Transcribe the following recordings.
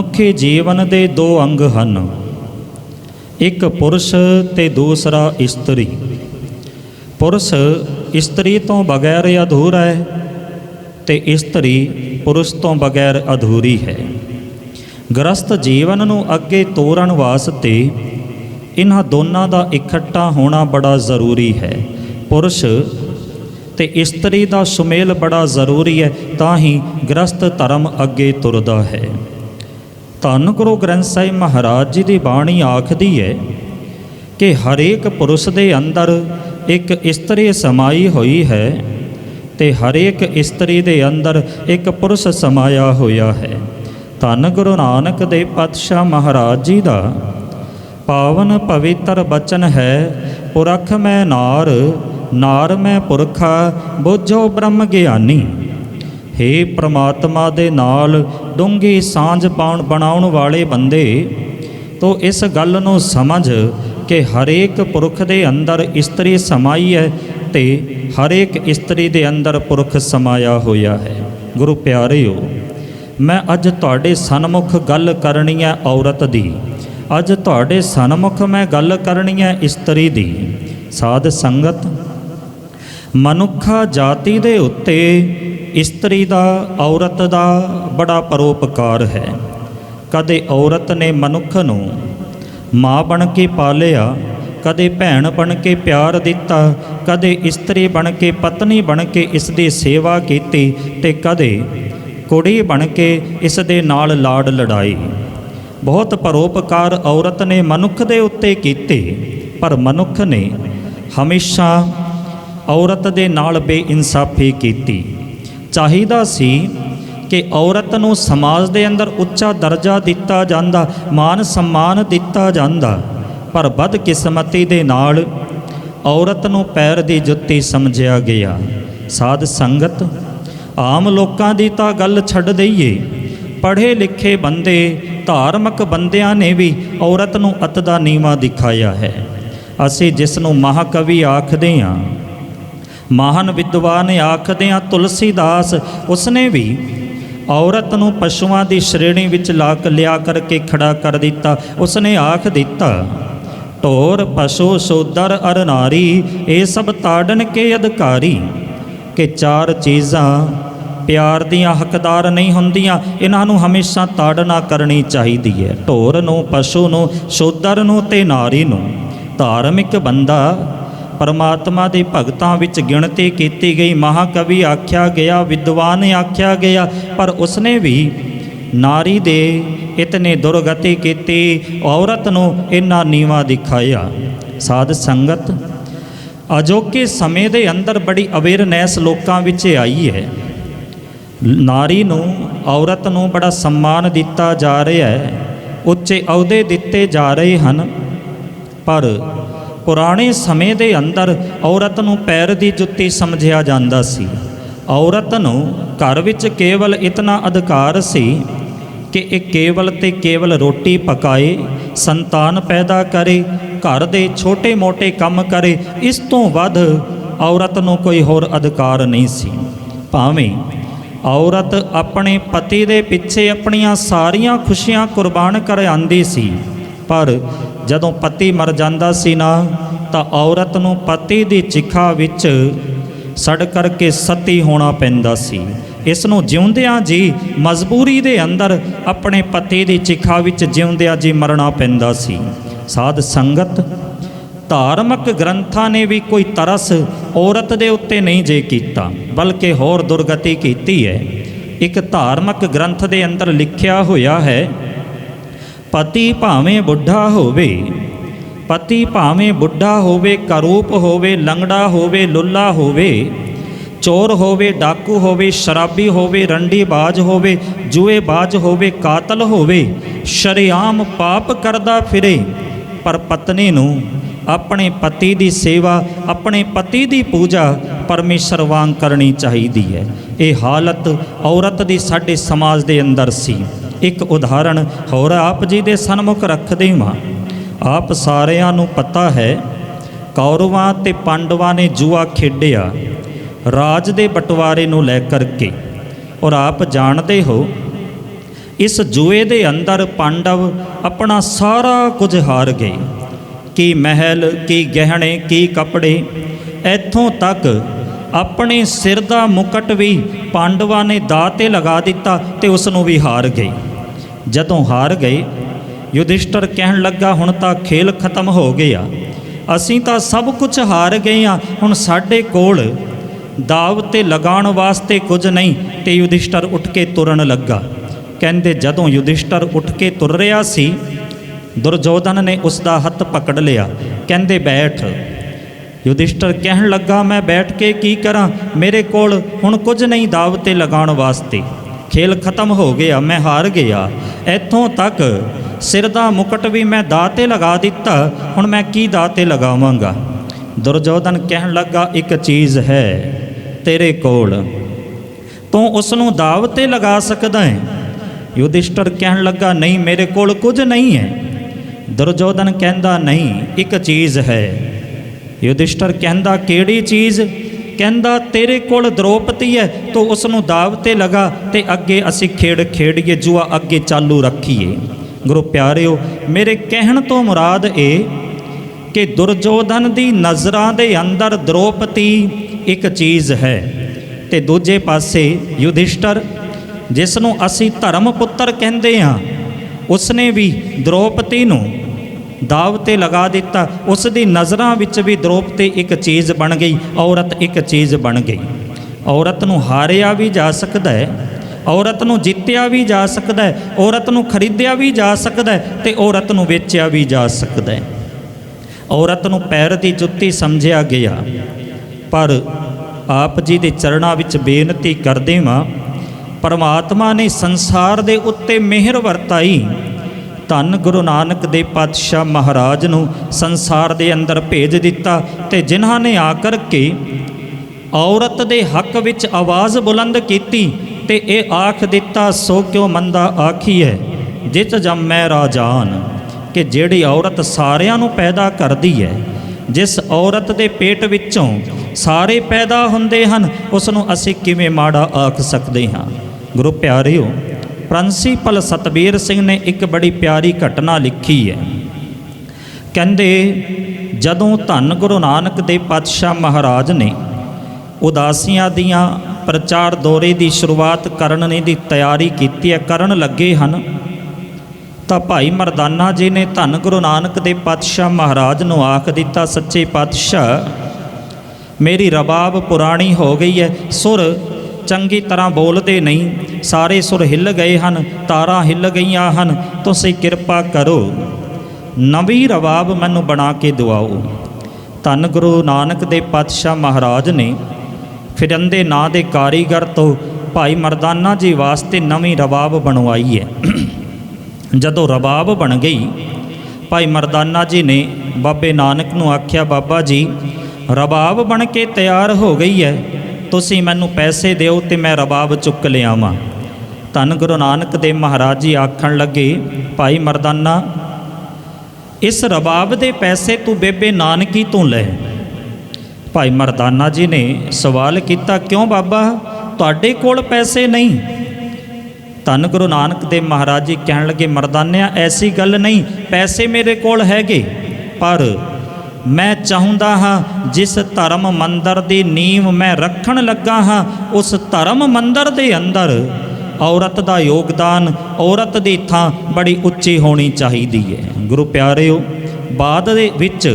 ਮਨੁੱਖੀ ਜੀਵਨ ਦੇ ਦੋ ਅੰਗ ਹਨ, ਇੱਕ ਪੁਰਸ਼ ਤੇ ਦੂਸਰਾ ਇਸਤਰੀ। ਪੁਰਸ਼ ਇਸਤਰੀ ਤੋਂ ਬਗੈਰ ਅਧੂਰਾ ਹੈ ਤੇ ਇਸਤਰੀ ਪੁਰਸ਼ ਤੋਂ ਬਗੈਰ ਅਧੂਰੀ ਹੈ। ਗ੍ਰਸਤ ਜੀਵਨ ਨੂੰ ਅੱਗੇ ਤੋਰਨ ਵਾਸਤੇ ਇਹਨਾਂ ਦੋਨਾਂ ਦਾ ਇਕੱਠਾ ਹੋਣਾ ਬੜਾ ਜ਼ਰੂਰੀ ਹੈ। ਪੁਰਸ਼ ਤੇ ਇਸਤਰੀ ਦਾ ਸੁਮੇਲ ਬੜਾ ਜ਼ਰੂਰੀ ਹੈ, ਤਾਂ ਹੀ ਗ੍ਰਸਤ ਧਰਮ ਅੱਗੇ ਤੁਰਦਾ ਹੈ। ਧੰਨ ਗੁਰੂ ਗ੍ਰੰਥ ਸਾਹਿਬ ਮਹਾਰਾਜ ਜੀ ਦੀ ਬਾਣੀ ਆਖਦੀ ਹੈ ਕਿ ਹਰੇਕ ਪੁਰਸ਼ ਦੇ ਅੰਦਰ ਇੱਕ ਇਸਤਰੀ ਸਮਾਈ ਹੋਈ ਹੈ ਤੇ ਹਰੇਕ ਇਸਤਰੀ ਦੇ ਅੰਦਰ ਇੱਕ ਪੁਰਸ਼ ਸਮਾਇਆ ਹੋਇਆ ਹੈ। ਧੰਨ ਗੁਰੂ ਨਾਨਕ ਦੇਵ ਪਾਤਸ਼ਾਹ ਮਹਾਰਾਜ ਜੀ ਦਾ ਪਾਵਨ ਪਵਿੱਤਰ ਬਚਨ ਹੈ, ਪੁਰਖ ਮੈਂ ਨਾਰ, ਨਾਰ ਮੈਂ ਪੁਰਖਾ, ਬੁੱਝੋ ਬ੍ਰਹਮ ਗਿਆਨੀ। ਹੇ ਪ੍ਰਮਾਤਮਾ ਦੇ ਨਾਲ ਡੂੰਘੀ ਸਾਂਝ ਬਣਾਉਣ ਵਾਲੇ ਬੰਦੇ, ਤੋ ਇਸ ਗੱਲ ਨੂੰ ਸਮਝ ਕਿ ਹਰੇਕ ਪੁਰਖ ਦੇ ਅੰਦਰ ਇਸਤਰੀ ਸਮਾਈ ਹੈ ਤੇ ਹਰੇਕ ਇਸਤਰੀ ਦੇ ਅੰਦਰ ਪੁਰਖ ਸਮਾਇਆ ਹੋਇਆ ਹੈ। ਗੁਰੂ ਪਿਆਰਿਓ, ਮੈਂ ਅੱਜ ਤੁਹਾਡੇ ਸਨਮੁਖ ਗੱਲ ਕਰਨੀ ਹੈ ਔਰਤ ਦੀ। ਅੱਜ ਤੁਹਾਡੇ ਸਨਮੁਖ ਮੈਂ ਗੱਲ ਕਰਨੀ ਹੈ ਇਸਤਰੀ ਦੀ। ਸਾਧ ਸੰਗਤ, ਮਨੁੱਖਾ ਜਾਤੀ ਦੇ ਉੱਤੇ ਇਸਤਰੀ ਦਾ, ਔਰਤ ਦਾ ਬੜਾ ਪਰਉਪਕਾਰ ਹੈ। ਕਦੇ ਔਰਤ ਨੇ ਮਨੁੱਖ ਨੂੰ ਮਾਂ ਬਣ ਕੇ ਪਾਲਿਆ, ਕਦੇ ਭੈਣ ਬਣ ਕੇ ਪਿਆਰ ਦਿੱਤਾ, ਕਦੇ ਇਸਤਰੀ ਬਣ ਕੇ, ਪਤਨੀ ਬਣ ਕੇ ਇਸ ਦੀ ਸੇਵਾ ਕੀਤੀ ਤੇ ਕਦੇ ਕੁੜੀ ਬਣ ਕੇ ਇਸ ਦੇ ਨਾਲ ਲਾਡ ਲੜਾਈ। ਬਹੁਤ ਪਰਉਪਕਾਰ ਔਰਤ ਨੇ ਮਨੁੱਖ ਦੇ ਉੱਤੇ ਕੀਤੇ, ਪਰ ਮਨੁੱਖ ਨੇ ਹਮੇਸ਼ਾ ਔਰਤ ਦੇ ਨਾਲ ਬੇਇਨਸਾਫੀ ਕੀਤੀ। ਚਾਹੀਦਾ ਸੀ ਕਿ ਔਰਤ ਨੂੰ ਸਮਾਜ ਦੇ ਅੰਦਰ ਉੱਚਾ ਦਰਜਾ ਦਿੱਤਾ ਜਾਂਦਾ, ਮਾਨ ਸਨਮਾਨ ਦਿੱਤਾ ਜਾਂਦਾ, ਪਰ ਬਦਕਿਸਮਤੀ ਦੇ ਨਾਲ ਔਰਤ ਨੂੰ ਪੈਰ ਦੀ ਜੁੱਤੀ ਸਮਝਿਆ ਗਿਆ। ਸਾਧ ਸੰਗਤ, ਆਮ ਲੋਕਾਂ ਦੀ ਤਾਂ ਗੱਲ ਛੱਡ ਦਈਏ, ਪੜ੍ਹੇ ਲਿਖੇ ਬੰਦੇ, ਧਾਰਮਿਕ ਬੰਦਿਆਂ ਨੇ ਵੀ ਔਰਤ ਨੂੰ ਅਤ ਦਾ ਨੀਵਾਂ ਦਿਖਾਇਆ ਹੈ। ਅਸੀਂ ਜਿਸ ਨੂੰ ਮਹਾਕਵੀ ਆਖਦੇ ਹਾਂ, ਮਹਾਨ ਵਿਦਵਾਨ ਆਖਦੇ ਹਾਂ, ਤੁਲਸੀਦਾਸ, ਉਸਨੇ ਵੀ ਔਰਤ ਨੂੰ ਪਸ਼ੂਆਂ ਦੀ ਸ਼੍ਰੇਣੀ ਵਿੱਚ ਲਿਆ ਕਰਕੇ ਖੜਾ ਕਰ ਦਿੱਤਾ। ਉਸਨੇ ਆਖ ਦਿੱਤਾ, ਢੋਰ ਪਸ਼ੂ ਸ਼ੂਦਰ ਅਰ ਨਾਰੀ, ਇਹ ਸਭ ਤਾੜਨ ਕੇ ਅਧਿਕਾਰੀ। ਕਿ ਚਾਰ ਚੀਜ਼ਾਂ ਪਿਆਰ ਦੀਆਂ ਹੱਕਦਾਰ ਨਹੀਂ ਹੁੰਦੀਆਂ, ਇਹਨਾਂ ਨੂੰ ਹਮੇਸ਼ਾ ਤਾੜਨਾ ਕਰਨੀ ਚਾਹੀਦੀ ਹੈ। ਢੋਰ ਨੂੰ, ਪਸ਼ੂ ਨੂੰ, ਸ਼ੂਦਰ ਨੂੰ ਤੇ ਨਾਰੀ ਨੂੰ। ਧਾਰਮਿਕ ਬੰਦਾ ਪਰਮਾਤਮਾ ਦੇ ਭਗਤਾਂ ਵਿੱਚ ਗਿਣਤੀ ਕੀਤੀ ਗਈ, ਮਹਾਕਵੀ ਆਖਿਆ ਗਿਆ, ਵਿਦਵਾਨ ਆਖਿਆ ਗਿਆ, ਪਰ ਉਸਨੇ ਵੀ ਨਾਰੀ ਦੇ ਇਤਨੇ ਦੁਰਗਤੀ ਕੀਤੀ, ਔਰਤ ਨੂੰ ਇੰਨਾ ਨੀਵਾਂ ਦਿਖਾਇਆ। ਸਾਧ ਸੰਗਤ, ਅਜੋਕੇ ਸਮੇਂ ਦੇ ਅੰਦਰ ਬੜੀ ਅਵੇਅਰਨੈਸ ਲੋਕਾਂ ਵਿੱਚ ਆਈ ਹੈ। ਨਾਰੀ ਨੂੰ, ਔਰਤ ਨੂੰ ਬੜਾ ਸਨਮਾਨ ਦਿੱਤਾ ਜਾ ਰਿਹਾ ਹੈ, ਉੱਚੇ ਅਹੁਦੇ ਦਿੱਤੇ ਜਾ ਰਹੇ ਹਨ, ਪਰ ਪੁਰਾਣੇ ਸਮੇਂ ਦੇ ਅੰਦਰ ਔਰਤ ਨੂੰ ਪੈਰ ਦੀ ਜੁੱਤੀ ਸਮਝਿਆ ਜਾਂਦਾ ਸੀ। ਔਰਤ ਨੂੰ ਘਰ ਵਿੱਚ ਕੇਵਲ ਇਤਨਾ ਅਧਿਕਾਰ ਸੀ ਕਿ ਇਹ ਕੇਵਲ ਤੇ ਕੇਵਲ ਰੋਟੀ ਪਕਾਏ, ਸੰਤਾਨ ਪੈਦਾ ਕਰੇ, ਘਰ ਦੇ ਛੋਟੇ ਮੋਟੇ ਕੰਮ ਕਰੇ। ਇਸ ਤੋਂ ਵੱਧ ਔਰਤ ਨੂੰ ਕੋਈ ਹੋਰ ਅਧਿਕਾਰ ਨਹੀਂ ਸੀ। ਭਾਵੇਂ ਔਰਤ ਆਪਣੇ ਪਤੀ ਦੇ ਪਿੱਛੇ ਆਪਣੀਆਂ ਸਾਰੀਆਂ ਖੁਸ਼ੀਆਂ ਕੁਰਬਾਨ ਕਰ ਆਂਦੀ ਸੀ, ਪਰ ਜਦੋਂ ਪਤੀ ਮਰ ਜਾਂਦਾ ਸੀ ਨਾ, ਤਾਂ ਔਰਤ ਨੂੰ ਪਤੀ ਦੀ ਚਿਖਾ ਵਿੱਚ ਸੜ ਕਰਕੇ ਸਤੀ ਹੋਣਾ ਪੈਂਦਾ ਸੀ। ਇਸ ਨੂੰ ਜਿਉਂਦਿਆਂ ਜੀ ਮਜਬੂਰੀ ਦੇ ਅੰਦਰ ਆਪਣੇ ਪਤੀ ਦੀ ਚਿਖਾ ਵਿੱਚ ਜਿਉਂਦਿਆਂ ਜੀ ਮਰਨਾ ਪੈਂਦਾ ਸੀ। ਸਾਧ ਸੰਗਤ, ਧਾਰਮਿਕ ਗ੍ਰੰਥਾਂ ਨੇ ਵੀ ਕੋਈ ਤਰਸ ਔਰਤ ਦੇ ਉੱਤੇ ਨਹੀਂ ਜੇ ਕੀਤਾ, ਬਲਕਿ ਹੋਰ ਦੁਰਗਤੀ ਕੀਤੀ ਹੈ। ਇੱਕ ਧਾਰਮਿਕ ਗ੍ਰੰਥ ਦੇ ਅੰਦਰ ਲਿਖਿਆ ਹੋਇਆ ਹੈ, ਪਤੀ ਭਾਵੇਂ ਬੁੱਢਾ ਹੋਵੇ, ਪਤੀ ਭਾਵੇਂ ਬੁੱਢਾ ਹੋਵੇ, ਕਰੂਪ ਹੋਵੇ, ਲੰਗੜਾ ਹੋਵੇ, ਲੁੱਲਾ ਹੋਵੇ, ਚੋਰ ਹੋਵੇ, ਡਾਕੂ ਹੋਵੇ, ਸ਼ਰਾਬੀ ਹੋਵੇ, ਰੰਡੀਬਾਜ਼ ਹੋਵੇ, ਜੂਏਬਾਜ਼ ਹੋਵੇ, ਕਾਤਲ ਹੋਵੇ, ਸ਼ਰੇਆਮ ਪਾਪ ਕਰਦਾ ਫਿਰੇ, ਪਰ ਪਤਨੀ ਨੂੰ ਆਪਣੇ ਪਤੀ ਦੀ ਸੇਵਾ, ਆਪਣੇ ਪਤੀ ਦੀ ਪੂਜਾ ਪਰਮੇਸ਼ਰ ਵਾਂਗ ਕਰਨੀ ਚਾਹੀਦੀ ਹੈ। ਇਹ ਹਾਲਤ ਔਰਤ ਦੀ ਸਾਡੇ ਸਮਾਜ ਦੇ ਅੰਦਰ ਸੀ। ਇੱਕ ਉਦਾਹਰਣ ਹੋਰ ਆਪ ਜੀ ਦੇ ਸਨਮੁਖ ਰੱਖਦੇ ਹਾਂ। ਆਪ ਸਾਰਿਆਂ ਨੂੰ ਪਤਾ ਹੈ, ਕੌਰਵਾਂ ਤੇ ਪਾਂਡਵਾਂ ਨੇ ਜੂਆ ਖੇਡਿਆ ਰਾਜ ਦੇ ਬਟਵਾਰੇ ਨੂੰ ਲੈ ਕਰਕੇ, ਔਰ ਆਪ ਜਾਣਦੇ ਹੋ इस जुए दे अंदर पांडव अपना सारा कुछ हार गए, की महल, की गहने, की कपड़े, इत्थों तक अपने सिर दा मुकट भी पांडवां ने दाऽ ते लगा दिता ते उसनूं भी हार गए। जदों हार गए, युधिष्ठिर कहन लगा हुण तां खेल खत्म हो गया, असीं तां सब कुछ हार गए हाँ, हुण साडे कोल दाव ते लगाउण वास्ते कुछ नहीं। ते युधिष्ठिर उठ के तुरन लगा। कहंदे जदों युधिष्ठिर उठ के तुर रहा सी, दुर्योधन ने उसका हत्थ पकड़ लिया। कहंदे बैठ। युधिष्ठिर कहन लगा मैं बैठ के की करा, मेरे कोल हुण कुछ नहीं दाव ते लगाउण वास्ते, खेल खत्म हो गया, मैं हार गया। इत्थों तक सिर दा मुकट भी मैं दाऽ ते लगा दिता, हुण मैं की दाऽ ते लगावांगा। दुर्योधन कहन लगा एक चीज़ है तेरे कोल, तूं उसनूं दाव ते लगा सकदा है। युधिष्ठिर कहन लगा नहीं, मेरे कोल कुछ नहीं है। दुर्योधन कहंदा नहीं, एक चीज़ है। युधिष्ठिर कहंदा किहड़ी चीज़? कहंदा तेरे कोल द्रौपदी है, तो उसनूं दाव ते लगा ते अगे असीं खेड़ खेड़ीए, जुआ अगे चालू रखीए। गुरु प्यारिओ, मेरे कहण तो मुराद ये कि दुर्योधन दी नज़रां दे अंदर द्रौपदी एक चीज़ है, ते दूजे पासे युधिष्ठिर जिसनों असी धर्म पुत्र कहते हाँ, उसने भी द्रौपदी नूं दाव ते लगा दिता। उसकी नज़रां विच भी द्रौपदी एक चीज़ बन गई, औरत एक चीज़ बन गई। औरत नूं हारिया भी जा सकता है, औरत नूं जित्तिया भी जा सकता है, औरत नूं खरीदिया भी जा सकता है, ते औरत नूं वेचिया भी जा सकता है। औरत नूं पैर की जुत्ती समझिया गया, पर आप जी दे चरणां विच बेनती करदे वां, परमात्मा ने संसार दे उत्ते मेहर वरताई। धन गुरु नानक देव पातशाह महाराज नूं संसार दे अंदर भेज दिता, ते जिन्हां ने आकर के औरत दे हक विच आवाज़ बुलंद कीती, ते ये आख दिता सो क्यों मंदा आखीए जित जम्मै राजान, कि जिहड़ी औरत सारियां नूं पैदा करदी है, जिस औरत दे पेट विचों सारे पैदा हुंदे हन, उसनूं असीं किवें माड़ा आख सकदे हां। गुरु प्यारिओ, प्रिंसीपल सतबीर सिंह ने एक बड़ी प्यारी घटना लिखी है। कहंदे जदों धन गुरु नानक देव पातशाह महाराज ने उदासियां दियां प्रचार दौरे की शुरुआत करने की तैयारी की है, करन लगे हन, तो भाई मरदाना जी ने धन गुरु नानक देव पातशाह महाराज नूं आख दिता, सच्चे पातशाह मेरी रबाब पुरानी हो गई है, सुर चंगी तरह बोलते नहीं, सारे सुर हिल गए हैं, तारा हिल गई हैं, तुसीं किरपा करो नवी रबाब मैनू बना के दवाओ। धन गुरु नानक देव पातशाह महाराज ने फिरंदे नां दे कारीगर तो भाई मरदाना जी वास्ते नवी रबाब बनवाई है। जदों रबाब बन गई, भाई मरदाना जी ने बाबे नानक नूं आख्या, बाबा जी रबाब बन के तैयार हो गई है, तुसीं मैनू पैसे दिओ ते मैं रबाब चुक लियावां। धन गुरु नानक देव महाराज जी आखण लगे, भाई मरदाना इस रबाब दे पैसे तू बेबे नानकी तू लै। भाई मरदाना जी ने सवाल किया, क्यों बाबा तुहाडे कोल पैसे नहीं? धन गुरु नानक देव महाराज जी कहण लगे, मरदानिया ऐसी गल नहीं, पैसे मेरे कोल हैगे, पर मैं चाहुंदा हाँ जिस धर्म मंदिर की नींव मैं रखण लगा हाँ, उस धर्म मंदिर के अंदर औरत का योगदान, औरत की थां बड़ी उच्ची होनी चाहिए है। गुरु प्यारिओ, बाद दे विच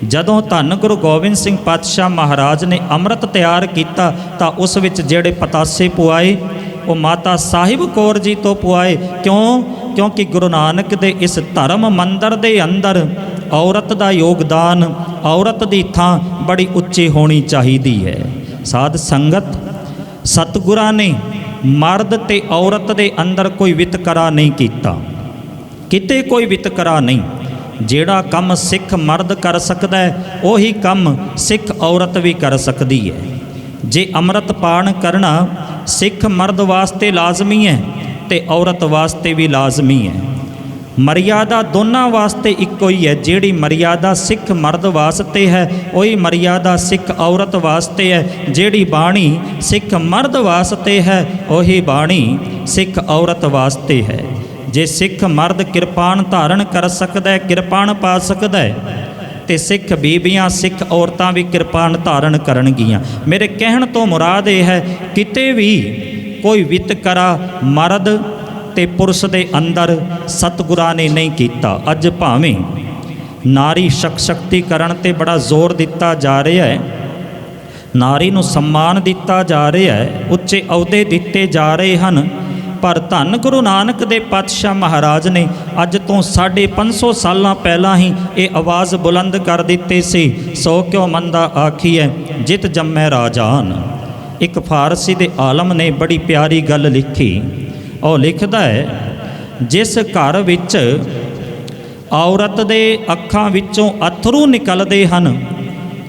जदों धन गुरु गोबिंद सिंह पातशाह महाराज ने अमृत तैयार किया, तो उस विच जिहड़े पतासे पुआए वो माता साहिब कौर जी तो पुआए। क्यों? क्योंकि गुरु नानक दे इस धर्म मंदिर के अंदर औरत का योगदान, औरत की थां बड़ी उच्ची होनी चाहिए है। साध संगत, सतगुरां ने मर्द ते औरत के अंदर कोई वितकरा नहीं किया, किते कोई वितकरा नहीं। जिहड़ा काम सिख मर्द कर सकता है, वही काम सिख औरत भी कर सकती है। जे अमृत पान करना सिख मर्द वास्ते लाजमी है, तो औरत वास्ते भी लाजमी है। ਮਰਿਆਦਾ ਦੋਨਾਂ ਵਾਸਤੇ ਇੱਕੋ ਹੀ ਹੈ। ਜਿਹੜੀ ਮਰਿਆਦਾ ਸਿੱਖ ਮਰਦ ਵਾਸਤੇ ਹੈ ਉਹੀ ਮਰਿਆਦਾ ਸਿੱਖ ਔਰਤ ਵਾਸਤੇ ਹੈ। ਜਿਹੜੀ ਬਾਣੀ ਸਿੱਖ ਮਰਦ ਵਾਸਤੇ ਹੈ ਉਹੀ ਬਾਣੀ ਸਿੱਖ ਔਰਤ ਵਾਸਤੇ ਹੈ। ਜੇ ਸਿੱਖ ਮਰਦ ਕਿਰਪਾਨ ਧਾਰਨ ਕਰ ਸਕਦਾ ਹੈ, ਕਿਰਪਾਨ ਪਾ ਸਕਦਾ ਹੈ, ਤੇ ਸਿੱਖ ਬੀਬੀਆਂ ਸਿੱਖ ਔਰਤਾਂ ਵੀ ਕਿਰਪਾਨ ਧਾਰਨ ਕਰਨਗੀਆਂ। ਮੇਰੇ ਕਹਿਣ ਤੋਂ ਮੁਰਾਦ ਇਹ ਹੈ, ਕਿਤੇ ਵੀ ਕੋਈ ਵਿਤਕਰਾ ਮਰਦ ਤੇ ਪੁਰਸ਼ ਦੇ ਅੰਦਰ ਸਤਿਗੁਰਾਂ ਨੇ ਨਹੀਂ ਕੀਤਾ। ਅੱਜ ਭਾਵੇਂ ਨਾਰੀ ਸ਼ਕਤੀਕਰਨ ਤੇ ਬੜਾ ਜ਼ੋਰ ਦਿੱਤਾ ਜਾ ਰਿਹਾ ਹੈ, ਨਾਰੀ ਨੂੰ ਸਨਮਾਨ ਦਿੱਤਾ ਜਾ ਰਿਹਾ ਹੈ, ਉੱਚੇ ਅਹੁਦੇ ਦਿੱਤੇ ਜਾ ਰਹੇ ਹਨ, ਪਰ ਧੰਨ ਗੁਰੂ ਨਾਨਕ ਦੇ ਪਾਤਸ਼ਾਹ ਮਹਾਰਾਜ ਨੇ ਅੱਜ ਤੋਂ 550 ਸਾਲਾਂ ਪਹਿਲਾਂ ਹੀ ਇਹ ਆਵਾਜ਼ ਬੁਲੰਦ ਕਰ ਦਿੱਤੀ ਸੀ, ਸੋ ਕਿਉ ਮੰਦਾ ਆਖੀਐ ਜਿਤ ਜੰਮੈ ਰਾਜਾਨ। ਇੱਕ ਫਾਰਸੀ ਦੇ ਆਲਮ ਨੇ ਬੜੀ ਪਿਆਰੀ ਗੱਲ ਲਿਖੀ। ਉਹ ਲਿਖਦਾ ਹੈ, ਜਿਸ ਘਰ ਵਿੱਚ ਔਰਤ ਦੇ ਅੱਖਾਂ ਵਿੱਚੋਂ ਅਥਰੂ ਨਿਕਲਦੇ ਹਨ,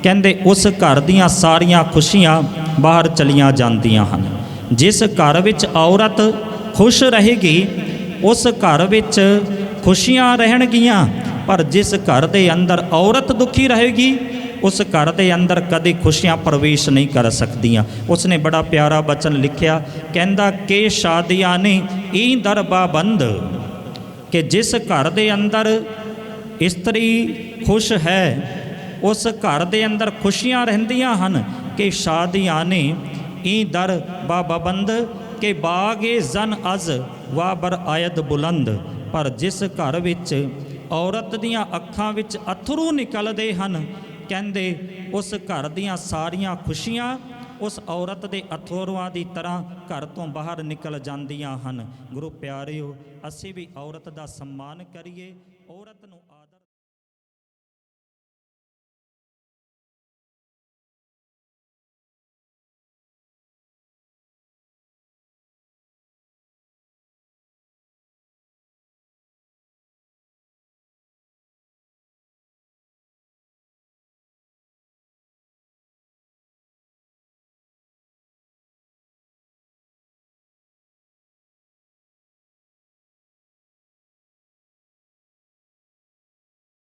ਕਹਿੰਦੇ ਉਸ ਘਰ ਦੀਆਂ ਸਾਰੀਆਂ ਖੁਸ਼ੀਆਂ ਬਾਹਰ ਚਲੀਆਂ ਜਾਂਦੀਆਂ ਹਨ। ਜਿਸ ਘਰ ਵਿੱਚ ਔਰਤ ਖੁਸ਼ ਰਹੇਗੀ ਉਸ ਘਰ ਵਿੱਚ ਖੁਸ਼ੀਆਂ ਰਹਿਣਗੀਆਂ, ਪਰ ਜਿਸ ਘਰ ਦੇ ਅੰਦਰ ਔਰਤ ਦੁਖੀ ਰਹੇਗੀ ਉਸ ਘਰ ਦੇ ਅੰਦਰ ਕਦੇ ਖੁਸ਼ੀਆਂ ਪ੍ਰਵੇਸ਼ ਨਹੀਂ ਕਰ ਸਕਦੀਆਂ। ਉਸਨੇ ਬੜਾ ਪਿਆਰਾ ਬਚਨ ਲਿਖਿਆ, ਕਹਿੰਦਾ ਕਿ ਸ਼ਾਦੀਆਂ ਨੇ ਈ ਦਰ ਪਾਬੰਦ, ਕਿ ਜਿਸ ਘਰ ਦੇ ਅੰਦਰ ਇਸਤਰੀ ਖੁਸ਼ ਹੈ ਉਸ ਘਰ ਦੇ ਅੰਦਰ ਖੁਸ਼ੀਆਂ ਰਹਿੰਦੀਆਂ ਹਨ। ਕਿ ਸ਼ਾਦੀਆਂ ਨੇ ਈ ਦਰ ਪਾਬੰਦ, ਕਿ ਬਾਗੇ ਜ਼ਨ ਅਜ਼ ਵਾ ਬਰ ਆਇਦ ਬੁਲੰਦ। ਪਰ ਜਿਸ ਘਰ ਵਿੱਚ ਔਰਤ ਦੀਆਂ ਅੱਖਾਂ ਵਿੱਚ ਅਥਰੂ ਨਿਕਲਦੇ ਹਨ, ਕਹਿੰਦੇ ਉਸ ਘਰ ਦੀਆਂ ਸਾਰੀਆਂ ਖੁਸ਼ੀਆਂ ਉਸ ਔਰਤ ਦੇ ਅਥਰੂਆਂ ਦੀ ਤਰ੍ਹਾਂ ਘਰ ਤੋਂ ਬਾਹਰ ਨਿਕਲ ਜਾਂਦੀਆਂ ਹਨ। ਗੁਰੂ ਪਿਆਰਿਓ, ਅਸੀਂ ਵੀ ਔਰਤ ਦਾ ਸਨਮਾਨ ਕਰੀਏ, ਔਰਤ ਨੂੰ